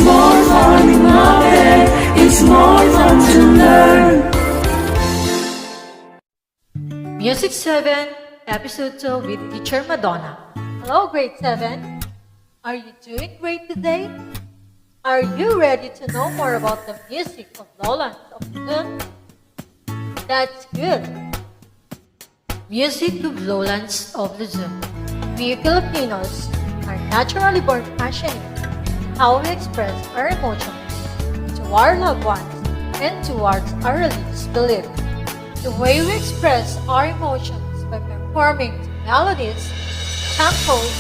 more fun in Mapet. It's more fun to learn. Music 7, Episode 2 with Teacher Madonna. Hello, Grade 7. Are you doing great today? Are you ready to know more about the music of Lowlands of Luzon? That's good. Music of Lowlands of Luzon. We Filipinos are naturally born passionate in how we express our emotions to our loved ones and towards our religious beliefs. The way we express our emotions by performing to melodies, tempos,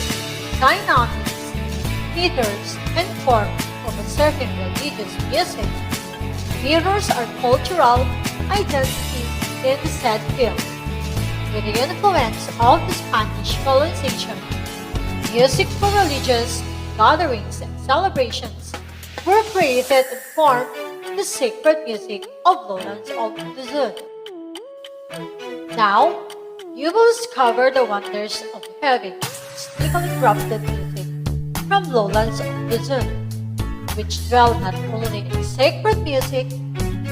dynamics, meters, and forms of a certain religious music mirrors our cultural identity in the said field. With the influence of the Spanish colonization, music for religious gatherings and celebrations were created and formed the sacred music of Lowlands of Luzon. Now, you will discover the wonders of heavy, mystically crafted music from Lowlands of Luzon, which dwell not only in sacred music,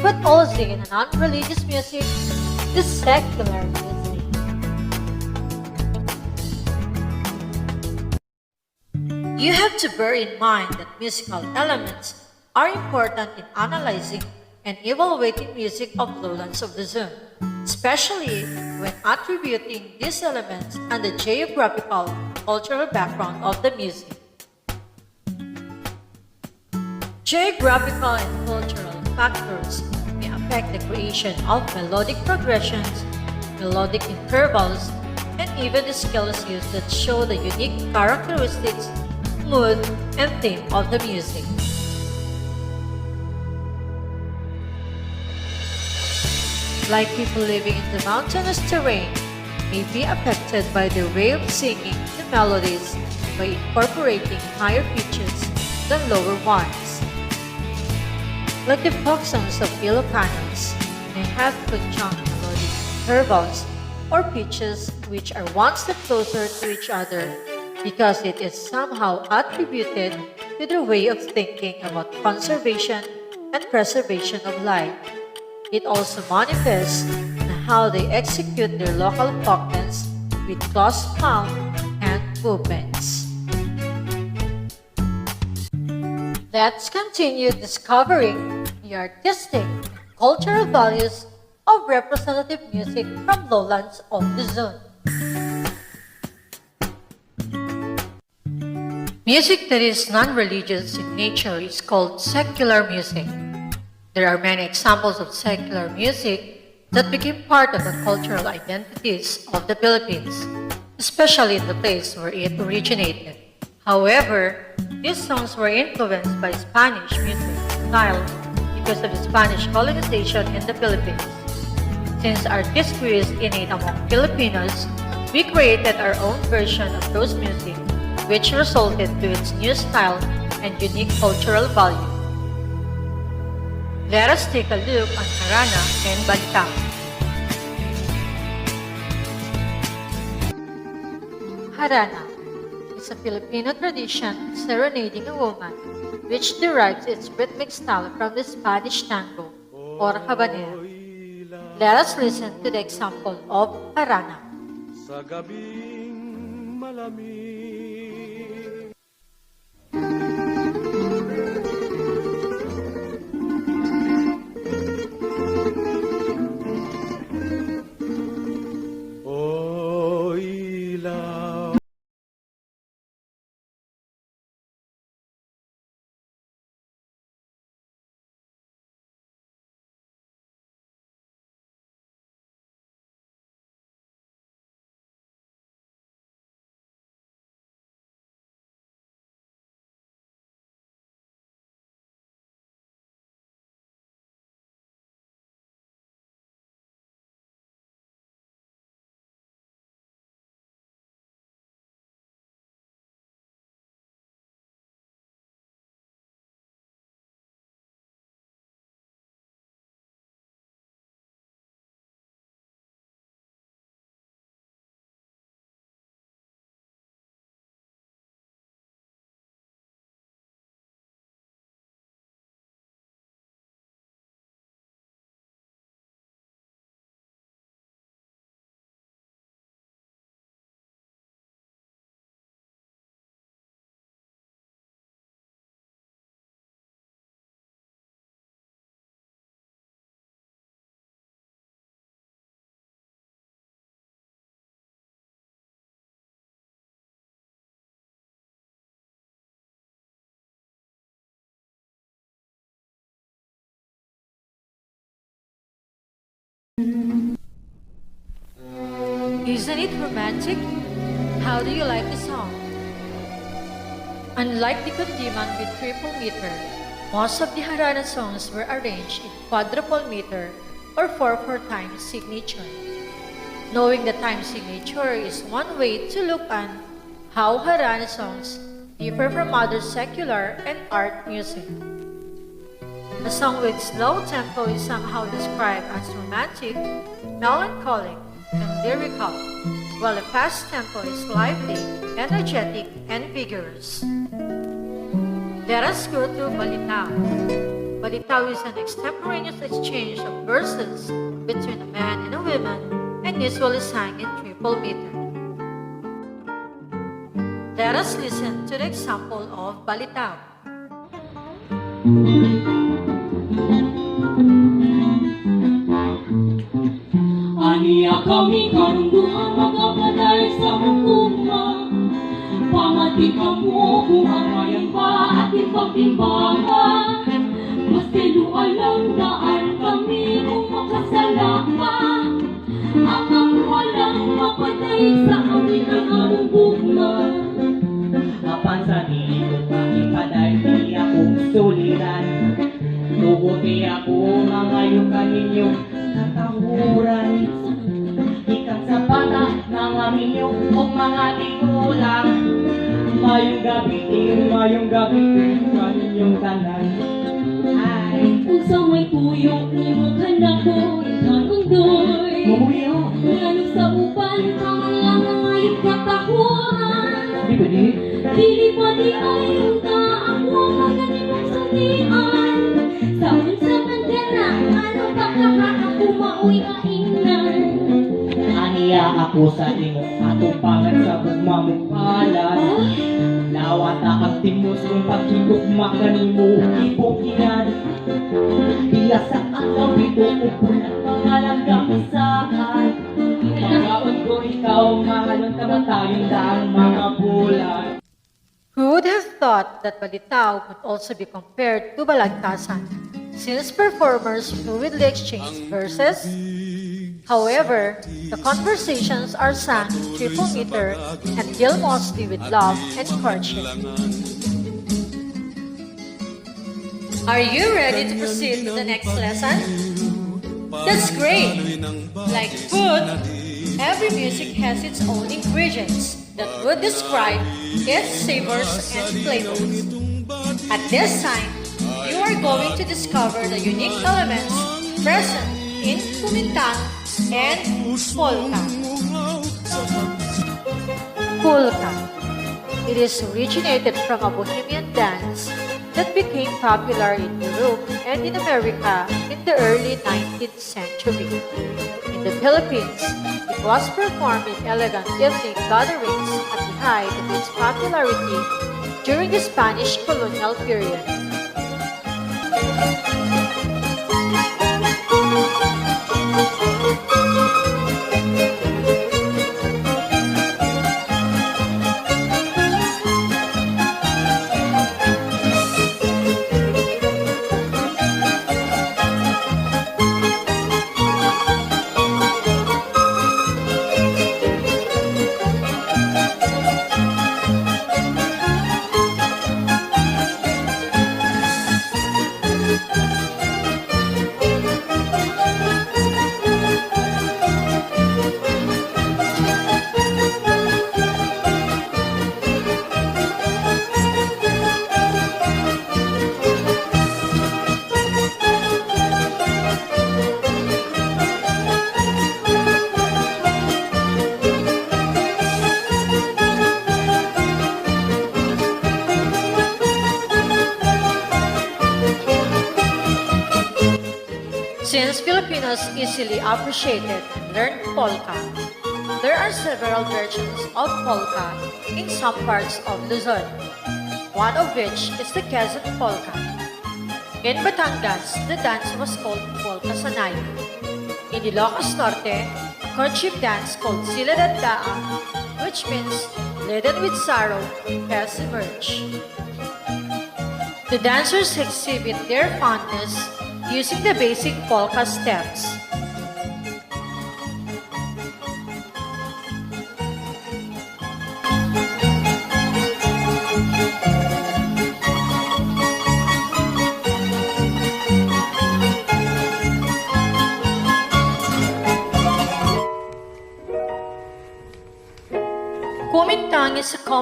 but also in non-religious music, the secular music. You have to bear in mind that musical elements are important in analyzing and evaluating music of Lowlands of Luzon, especially when attributing these elements and the geographical and cultural background of the music. Geographical and cultural factors may affect the creation of melodic progressions, melodic intervals, and even the scales used that show the unique characteristics, mood, and theme of the music. Like people living in the mountainous terrain may be affected by the way of singing the melodies by incorporating higher pitches than lower ones. Like the folk songs of Ilocanos may have conjunct melodic intervals or pitches which are one step closer to each other because it is somehow attributed to their way of thinking about conservation and preservation of life. It also manifests in how they execute their local folk dance with close palm hand movements. Let's continue discovering the artistic and cultural values of representative music from Lowlands of Luzon. Music that is non-religious in nature is called secular music. There are many examples of secular music that became part of the cultural identities of the Philippines, especially in the place where it originated. However, these songs were influenced by Spanish music style because of the Spanish colonization in the Philippines. Since artistry is innate among Filipinos, we created our own version of those music, which resulted to its new style and unique cultural value. Let us take a look at Harana and Balitang. Harana is a Filipino tradition of serenading a woman, which derives its rhythmic style from the Spanish tango or habanera. Let us listen to the example of Harana. Sa gabing malamig Isn't it romantic? How do you like the song? Unlike the Kundiman with triple meter, most of the Harana songs were arranged in quadruple meter or 4/4 time signature. Knowing the time signature is one way to look at how Harana songs differ from other secular and art music. A song with slow tempo is somehow described as romantic, melancholic, and lyrical, while a fast tempo is lively, energetic, and vigorous. Let us go to Balitaw. Balitaw is an extemporaneous exchange of verses between a man and a woman and usually sang in triple meter. Let us listen to the example of Balitaw. Aniya kami karunduang magapaday sa mukuma. Pamati ka mo kung hamayan ba ating pagtimbangan. Mas alam daan kami kung makasala ka. Ang walang mapaday sa amin ang among bugma. Apan sa dili ko pakipaday di akong suliran. Tuguti ako mga yung kaninyong katahuran. Ikat sa bata ng aminyo o mga tigulang. Mayong gabi kaninyong tanan. Ay, Kung sa may kuyo ni mo kanako ikan undoy. mumuyo, Nganong sa uban kamang lang ang ayot katahuran. di ba di? Dili pa di ayong ka ako maganimong sundian. Sa unsa bandera ano kakaka ako maoy kaingnan. Aniya ako sa imo atong pangan sa bugmamukalan. Lawat ang timos kung pagkigugma kanimo ibukinan. Biasa ang bito upunan mga langgamisahan. Pagaon ko ikaw mahalon kamatayong daang mga bulan. Who would have thought that Balitaw could also be compared to Balagtasan, since performers fluidly exchange verses? However, the conversations are sung in triple meter and deal mostly with love and courtship. Are you ready to proceed to the next lesson? That's great! Like food, every music has its own ingredients that would describe its savors and flavors. At this time, you are going to discover the unique elements present in kumintang and polka. Polka. It is originated from a Bohemian dance that became popular in Europe and in America in the early 19th century. In the Philippines, it was performed in elegant evening gatherings at the height of its popularity during the Spanish colonial period. Since Filipinos easily appreciated and learned polka, there are several versions of polka in some parts of Luzon, one of which is the Quezon polka. In Batangas, the dance was called polka sanay. In Ilocos Norte, a courtship dance called siladadaan, which means laden with sorrow, has emerged. The dancers exhibit their fondness using the basic polka steps.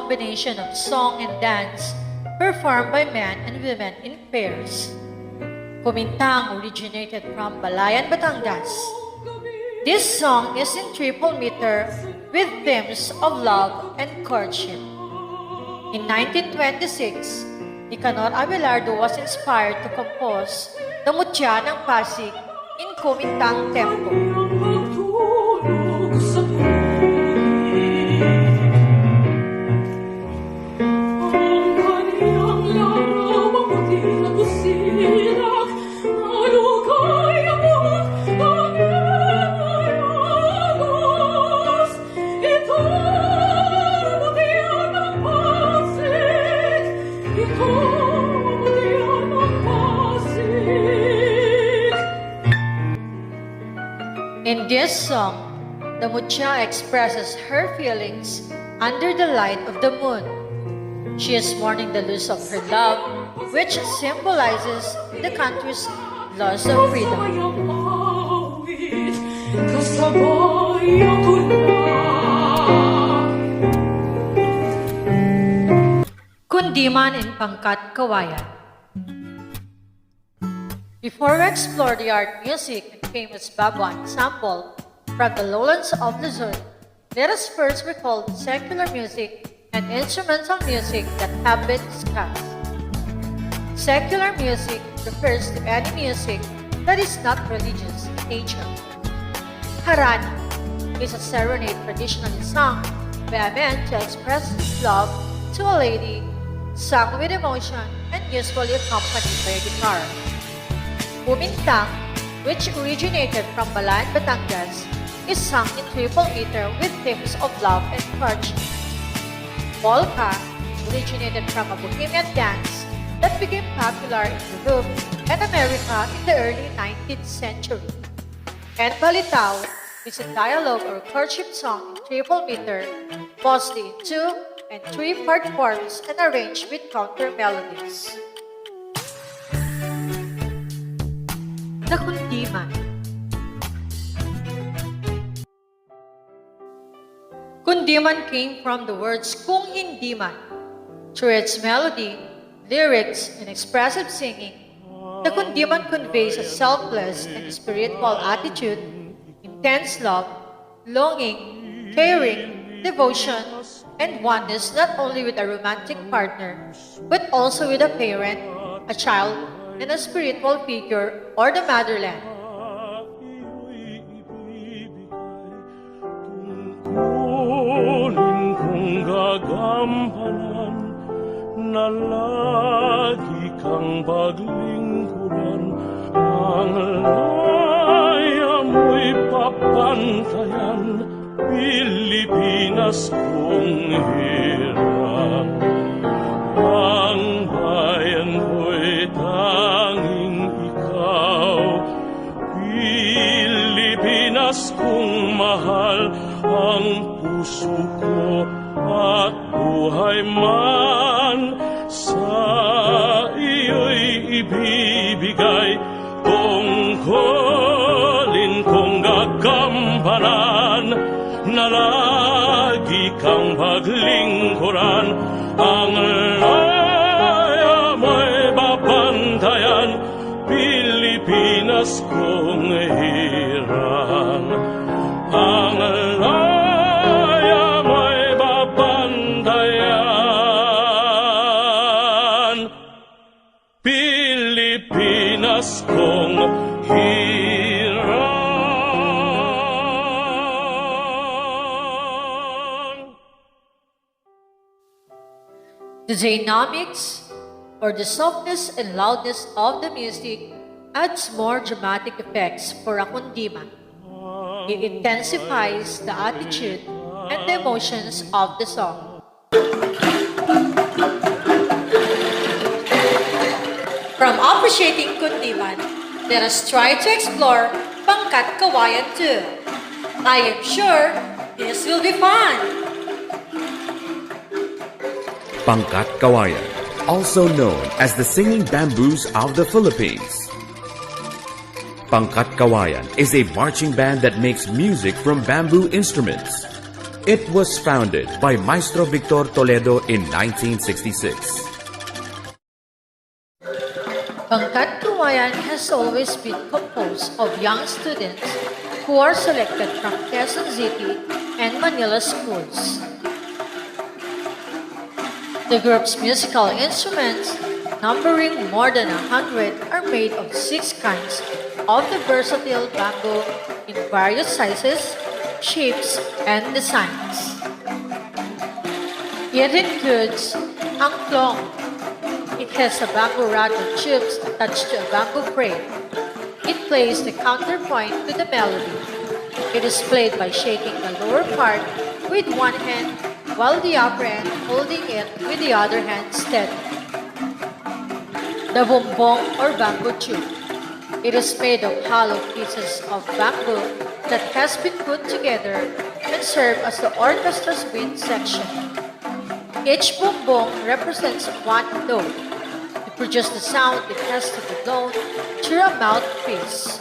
combination of song and dance performed by men and women in pairs. Kumintang originated from Balayan, Batangas. This song is in triple meter with themes of love and courtship. In 1926, Nicanor Abelardo was inspired to compose the Mutya ng Pasig in Kumintang tempo. In this song, the Mutya expresses her feelings under the light of the moon. She is mourning the loss of her love, which symbolizes the country's loss of freedom. Kundiman in Pangkat Kawayan. Before we explore the art, music, and famous Babwa ensemble from the lowlands of Luzon, let us first recall the secular music and instrumental music that have been discussed. Secular music refers to any music that is not religious in nature. Harani is a serenade traditionally sung by a man to express his love to a lady, sung with emotion and usually accompanied by a guitar. Kumintang, which originated from Balayan, Batangas, is sung in triple meter with themes of love and courtship. Polka originated from a Bohemian dance that became popular in Europe and America in the early 19th century. And Balitao is a dialogue or courtship song in triple meter, mostly in 2 and 3-part forms and arranged with counter melodies. The Kundiman. Kundiman came from the words kung hindi man. Through its melody, lyrics, and expressive singing, the Kundiman conveys a selfless and spiritual attitude, intense love, longing, caring, devotion, and oneness not only with a romantic partner, but also with a parent, a child, and a spiritual figure or the motherland. Tungkulin kong gagampanan na lagi kang paglingkuran, ang laya mo'y papantayan, Pilipinas kong hirap. Ang bayan ko'y tanging ikaw, Pilipinas kong mahal, ang puso ko at buhay man sa iyo'y ibibigay. Tungkulin kong gagampanan na lagi kang paglingkuran, ang laya mo'y babantayan, Pilipinas kong hirang. Ang laya mo'y babantayan, Pilipinas kong hirang. The dynamics, or the softness and loudness of the music, adds more dramatic effects for a kundiman. It intensifies the attitude and the emotions of the song. From appreciating kundiman, let us try to explore Pangkat Kawayan too. I am sure this will be fun. Pangkat Kawayan, also known as the singing bamboos of the Philippines. Pangkat Kawayan is a marching band that makes music from bamboo instruments. It was founded by Maestro Victor Toledo in 1966. Bangkat Kawayan has always been composed of young students who are selected from Quezon City and Manila schools. The group's musical instruments, numbering more than 100, are made of 6 kinds of the versatile bamboo in various sizes, shapes, and designs. It includes angklong. It has a bamboo rod with tubes attached to a bamboo frame. It plays the counterpoint to the melody. It is played by shaking the lower part with one hand while the upper end holding it with the other hand steady. The bumbong or bamboo tube. It is made of hollow pieces of bamboo that has been put together and serve as the orchestra's wind section. Each bumbong represents one note. To produce the sound, it has to be blown through a mouthpiece.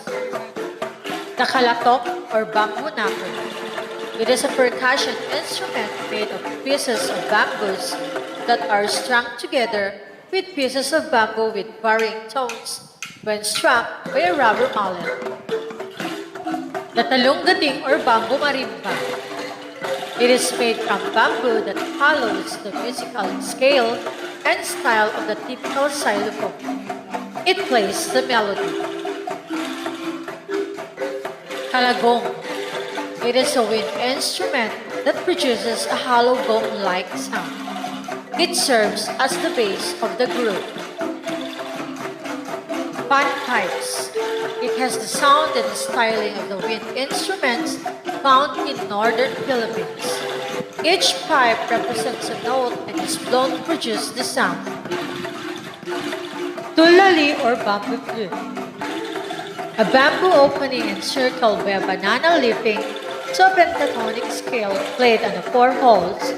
The kalatok or bamboo knuckle. It is a percussion instrument made of pieces of bamboos that are strung together with pieces of bamboo with varying tones when struck by a rubber mallet. The talunggating or bamboo marimba. It is made from bamboo that follows the musical scale and style of the typical xylophone. It plays the melody. Kalagong. It is a wind instrument that produces a hollow gong-like sound. It serves as the base of the group. Panpipes. It has the sound and the styling of the wind instruments found in northern Philippines. Each pipe represents a note and is blown to produce the sound. Tulali or bamboo flute. A bamboo opening encircled by a banana leafing to a pentatonic scale played on the 4 holes.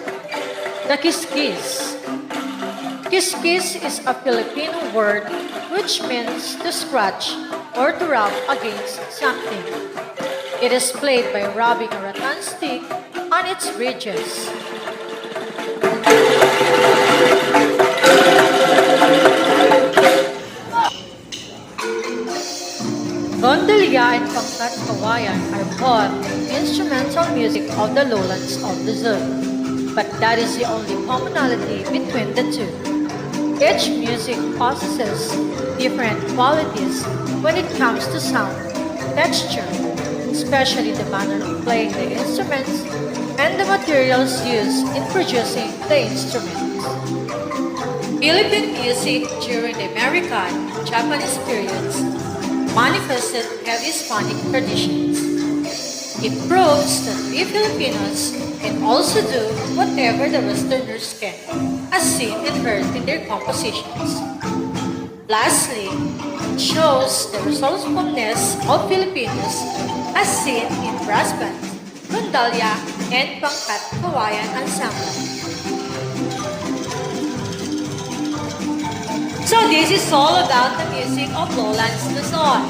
The kiskis. Kiskis is a Filipino word which means to scratch or to rub against something. It is played by rubbing a rattan stick on its ridges. Rondelia and Pangkat Kawayan are both instrumental music of the lowlands of Luzon, but that is the only commonality between the two. Each music possesses different qualities when it comes to sound, texture, especially the manner of playing the instruments and the materials used in producing the instruments. Philippine music during the American and Japanese periods manifested heavy Hispanic traditions. It proves that we Filipinos can also do whatever the Westerners can, as seen and heard in their compositions. Lastly, it shows the resourcefulness of Filipinos as seen in brass bands, rondalya, and Pangkat Kawayan ensemble. So this is all about the music of Lowlands Luzon.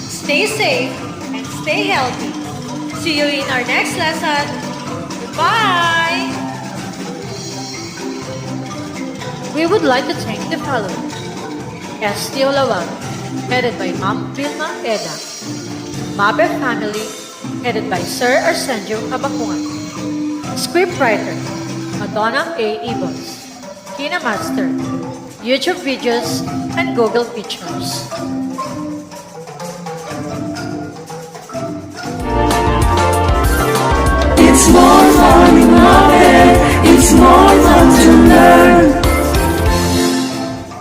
Stay safe and stay healthy. See you in our next lesson. Goodbye! We would like to thank the following. Castillo Lawag, headed by Ma'am Vilma Eda. Mabe family, headed by Sir Arsenio Kabakungan. Scriptwriter, Madonna A. Ibos. Kinemaster, YouTube videos, and Google Pictures. It's more